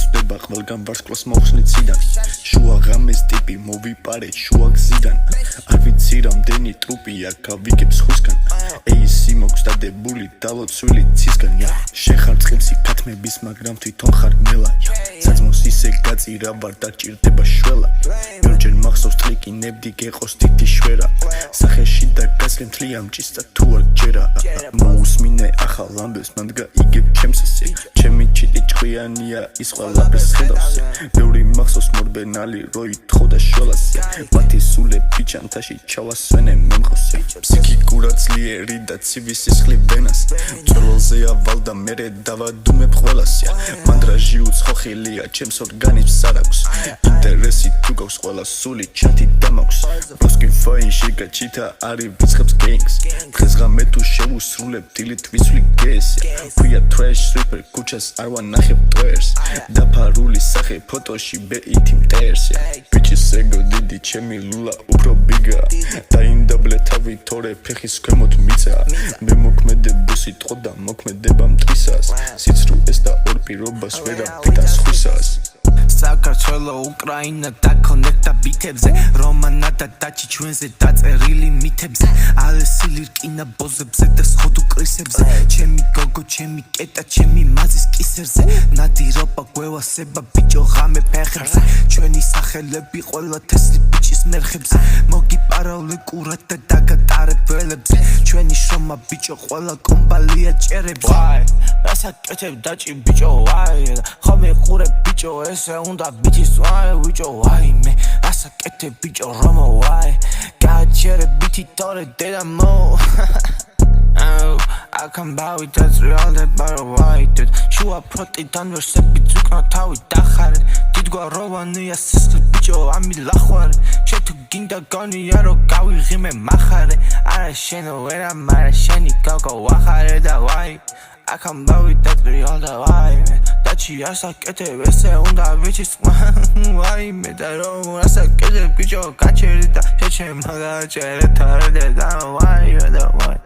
ვსვდება ყველგან ვარსკვლავს მოხსნიციდან შუა ღამეს ტიპი მოვიპარეთ შუა გზიდან არ ვიცი რამდენი ტრუპია გავიგებს ხუსგან ეი სიმოქს დადებული დალოცვილი ცისგან შენ ხარ წყილსი ქათმების მაგრამ თვითონ ხარ მელა საძმოს ისე გაწირა ვარ დაჭირდება შველა ბევრჯერ მახსოვს ტლიკინებდი გეყოს თითი შვერა სახეში და გასლემ თლიამ ჭისდა თუ არ ჯერა მოусმინე ახალ ამბებს მან გაიგებ ჩემს ესე ჩემი ჩიტი ჭკვიანია ის ყველაფერს ხედავს ბევრი მახსოვს მორბენალი რო ითხოვდა შოლასე მათი სულები ჩანთაში ჩავასვენე მემხოსე ფსიქიკურად ძლიერი და ცივი სისხლი ვენას მწვერვალზე ავალ და მერე დავადუმებ ყველასე მანდრაჟი უცხოხილია ჩემს ორგანიზმს არ აქვს ინტერესი თუ გაქვს ყველა სული ჩათი დამაქვს როსკი ფაინში გაჩითა არი ვიცხებს გენგს დღესღამე თუ შევუსრულებ დილით ვისვლი გესია ქვია trash sweeper კუჩას არ ვანახებ ტვერს დაფარული სახე ფოტოში ბეითი მტერსია ბიჭის ეგო დიდი ჩემი ლულა უფრო ბიგა დაინდაბლე თავი თორე ფეხის ქვემოთ მიწა მე მოქმედებო სიტყვა და მოქმედება მტრისას სიცრუეს და ორ პირობას ვერაფრით ასხვისას საქართველო უკრაინა დაკონექტა ბითებზე რომანა და დაჩი ჩვენზე დაწერილი მითებზე ალესილი რკინა ბოზებზე და სხოდუ კრისებზე ჩემი გოგო ჩემი კეტა ჩემი მაზის კისერზე ნადირობა გვევასება ბიჭო ღამე ფეხებზე ჩვენი სახელები ყველა თესლი ბიჭის მერხებზე მოგიპარავლე კურად და დაგატარებ ველებზე ჩვენი შრომა ბიჭო ყველა კომბალია ჭერებზე რასაკეთებ დაჭი ბიჭო ვაი ხომი ყურებ ბიჭო ესე უნდა ბიჭის ვაი ვიჭო ვაიმე რასაკეთებ ბიჭო რომო ვაი გააჩერე ბიჭი თორე დედა მო I come by with that real that but why did შუა ფრონტიდან ვერსები ძუკნა თავი დახარე დიდგვა როვანია სისხლი ბიჭო ამი ლახვარე შენ თუ გინდა გონია რომ გავიღიმე მახარე არა შენ ვერა მარა შენი გოგო ვახარე და ვაი I come by with that real that why დაჩი ასაკეთებ ესე უნდა ბიჭის ვაი მე და რომ ასაკეთებ ბიჭო გაჩერდი და შეჩემ მაგაჩერე თორე და ვაი და ვაი